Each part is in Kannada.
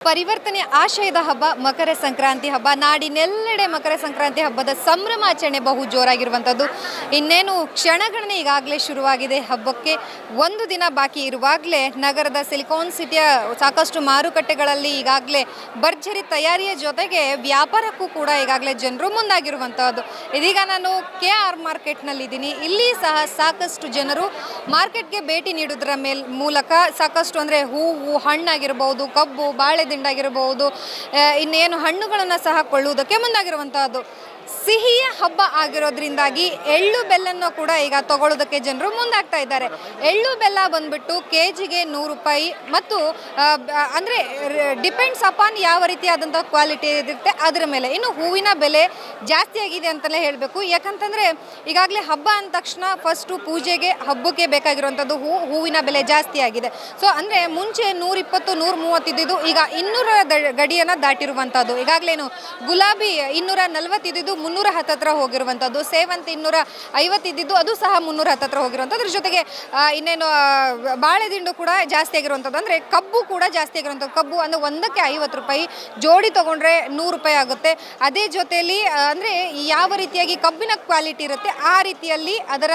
ಪರಿವರ್ತನೆ ಆಶಯದ ಹಬ್ಬ ಮಕರ ಸಂಕ್ರಾಂತಿ ಹಬ್ಬ. ನಾಡಿನೆಲ್ಲೆಡೆ ಮಕರ ಸಂಕ್ರಾಂತಿ ಹಬ್ಬದ ಸಂಭ್ರಮಾಚರಣೆ ಬಹು ಜೋರಾಗಿರುವಂಥದ್ದು. ಇನ್ನೇನು ಕ್ಷಣಗಣನೆ ಈಗಾಗಲೇ ಶುರುವಾಗಿದೆ. ಹಬ್ಬಕ್ಕೆ ಒಂದು ದಿನ ಬಾಕಿ ಇರುವಾಗಲೇ ನಗರದ ಸಿಲಿಕಾನ್ ಸಿಟಿಯ ಸಾಕಷ್ಟು ಮಾರುಕಟ್ಟೆಗಳಲ್ಲಿ ಈಗಾಗಲೇ ಭರ್ಜರಿ ತಯಾರಿಯ ಜೊತೆಗೆ ವ್ಯಾಪಾರಕ್ಕೂ ಕೂಡ ಈಗಾಗಲೇ ಜನರು ಮುಂದಾಗಿರುವಂಥದ್ದು. ಇದೀಗ ನಾನು KR ಮಾರ್ಕೆಟ್ನಲ್ಲಿದ್ದೀನಿ. ಇಲ್ಲಿ ಸಹ ಸಾಕಷ್ಟು ಜನರು ಮಾರ್ಕೆಟ್ಗೆ ಭೇಟಿ ನೀಡೋದ್ರ ಮೂಲಕ ಸಾಕಷ್ಟು ಅಂದರೆ ಹೂವು, ಹಣ್ಣಾಗಿರ್ಬೋದು, ಕಬ್ಬು, ಬಾಳೆ ದಿಂಡಾಗಿರಬಹುದು, ಇನ್ನೇನು ಹಣ್ಣುಗಳನ್ನು ಸಹ ಕೊಳ್ಳುವುದಕ್ಕೆ ಮುಂದಾಗಿರುವಂತಹದ್ದು. ಸಿಹಿಯ ಹಬ್ಬ ಆಗಿರೋದ್ರಿಂದಾಗಿ ಎಳ್ಳು ಬೆಲ್ಲನ್ನು ಕೂಡ ಈಗ ತಗೊಳ್ಳೋದಕ್ಕೆ ಜನರು ಮುಂದಾಗ್ತಾ ಇದ್ದಾರೆ. ಎಳ್ಳು ಬೆಲ್ಲ ಬಂದ್ಬಿಟ್ಟು ಕೆಜಿಗೆ 100 ರೂಪಾಯಿ ಮತ್ತು ಅಂದರೆ ಡಿಪೆಂಡ್ಸ್ ಅಪಾನ್ ಯಾವ ರೀತಿಯಾದಂಥ ಕ್ವಾಲಿಟಿ ಇರುತ್ತೆ ಅದರ ಮೇಲೆ. ಇನ್ನು ಹೂವಿನ ಬೆಲೆ ಜಾಸ್ತಿ ಆಗಿದೆ ಅಂತಲೇ ಹೇಳಬೇಕು. ಯಾಕಂತಂದರೆ ಈಗಾಗಲೇ ಹಬ್ಬ ಅಂದ ತಕ್ಷಣ ಫಸ್ಟು ಪೂಜೆಗೆ ಹಬ್ಬಕ್ಕೆ ಬೇಕಾಗಿರುವಂಥದ್ದು ಹೂವಿನ ಬೆಲೆ ಜಾಸ್ತಿ ಆಗಿದೆ. ಸೊ ಅಂದರೆ ಮುಂಚೆ 120, 130 ಇದ್ದಿದ್ದು ಈಗ 200 ಗಡಿಯನ್ನು ದಾಟಿರುವಂಥದ್ದು. ಈಗಾಗಲೇನು ಗುಲಾಬಿ 240 ಇದ್ದಿದ್ದು 310 ಹತ್ರ ಹೋಗಿರುವಂಥದ್ದು, ಸೇವಂತಿ 250 ಇದ್ದಿದ್ದು ಅದು ಸಹ 310 ಹತ್ರ ಹೋಗಿರುವಂಥದ್ದು. ಅದ್ರ ಜೊತೆಗೆ ಇನ್ನೇನು ಬಾಳೆದಿಂಡು ಕೂಡ ಜಾಸ್ತಿ ಆಗಿರುವಂಥದ್ದು, ಅಂದರೆ ಕಬ್ಬು ಕೂಡ ಜಾಸ್ತಿ ಆಗಿರುವಂಥದ್ದು. ಕಬ್ಬು ಅಂದರೆ ಒಂದಕ್ಕೆ 50 ರೂಪಾಯಿ, ಜೋಡಿ ತೊಗೊಂಡ್ರೆ 100 ರೂಪಾಯಿ ಆಗುತ್ತೆ. ಅದೇ ಜೊತೆಯಲ್ಲಿ ಅಂದರೆ ಯಾವ ರೀತಿಯಾಗಿ ಕಬ್ಬಿನ ಕ್ವಾಲಿಟಿ ಇರುತ್ತೆ ಆ ರೀತಿಯಲ್ಲಿ ಅದರ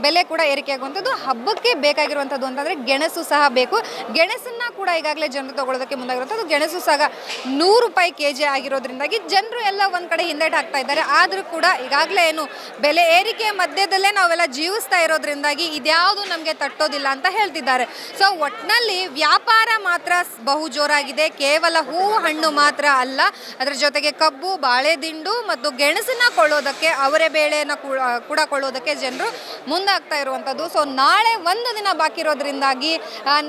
ಬೆಲೆ ಕೂಡ ಏರಿಕೆ ಆಗುವಂಥದ್ದು. ಹಬ್ಬಕ್ಕೆ ಬೇಕಾಗಿರುವಂಥದ್ದು ಅಂತಂದರೆ ಗೆಣಸು ಸಹ ಬೇಕು. ಗೆಣಸನ್ನು ಕೂಡ ಈಗಾಗಲೇ ಜನರು ತಗೊಳ್ಳೋದಕ್ಕೆ ಮುಂದಾಗಿರುವಂಥದ್ದು. ಗೆಣಸು ಸಹ 100 ರೂಪಾಯಿ ಕೆಜಿ ಆಗಿರೋದ್ರಿಂದಾಗಿ ಜನರು ಎಲ್ಲ ಒಂದು ಕಡೆ ಹಿಂದೇಟು ಹಾಕ್ತಾ ಇದ್ದಾರೆ. ಆದರೂ ಕೂಡ ಈಗಾಗಲೇ ಏನು ಬೆಲೆ ಏರಿಕೆ ಮಧ್ಯದಲ್ಲೇ ನಾವೆಲ್ಲ ಜೀವಿಸ್ತಾ ಇರೋದ್ರಿಂದಾಗಿ ಇದ್ಯಾವುದು ನಮಗೆ ತಟ್ಟೋದಿಲ್ಲ ಅಂತ ಹೇಳ್ತಿದ್ದಾರೆ. ಸೊ ಒಟ್ಟಿನಲ್ಲಿ ವ್ಯಾಪಾರ ಮಾತ್ರ ಬಹು ಜೋರಾಗಿದೆ. ಕೇವಲ ಹೂವು ಹಣ್ಣು ಮಾತ್ರ ಅಲ್ಲ, ಅದರ ಜೊತೆಗೆ ಕಬ್ಬು, ಬಾಳೆದಿಂಡು ಮತ್ತು ಗೆಣಸನ್ನ ಕೊಳ್ಳೋದಕ್ಕೆ, ಅವರೆ ಬೇಳೆಯನ್ನು ಕೂಡ ಕೊಳ್ಳೋದಕ್ಕೆ ಜನರು ಮುಂದಾಗ್ತಾ ಇರುವಂಥದ್ದು. ಸೊ ನಾಳೆ ಒಂದು ದಿನ ಬಾಕಿ ಇರೋದ್ರಿಂದಾಗಿ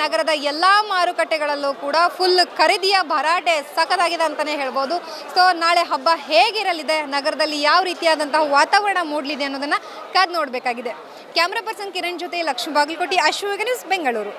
ನಗರದ ಎಲ್ಲ ಮಾರುಕಟ್ಟೆಗಳಲ್ಲೂ ಕೂಡ ಫುಲ್ ಖರೀದಿಯ ಭರಾಟೆ ಸಖತ್ತಾಗಿದೆ ಅಂತಲೇ ಹೇಳ್ಬೋದು. ಸೊ ನಾಳೆ ಹಬ್ಬ ಹೇಗಿರಲಿದೆ, ನಗರದಲ್ಲಿ ಯಾವ ರೀತಿಯಾದಂತಹ ವಾತಾವರಣ ಮೂಡಲಿದೆ ಅನ್ನೋದನ್ನು ಕಾದು ನೋಡಬೇಕಾಗಿದೆ. ಕ್ಯಾಮ್ರಾ ಪರ್ಸನ್ ಕಿರಣ್ ಜೊತೆ ಲಕ್ಷ್ಮೀ ಬಾಗಲಕೋಟೆ, ಅಶ್ವವೇಗ ನ್ಯೂಸ್, ಬೆಂಗಳೂರು.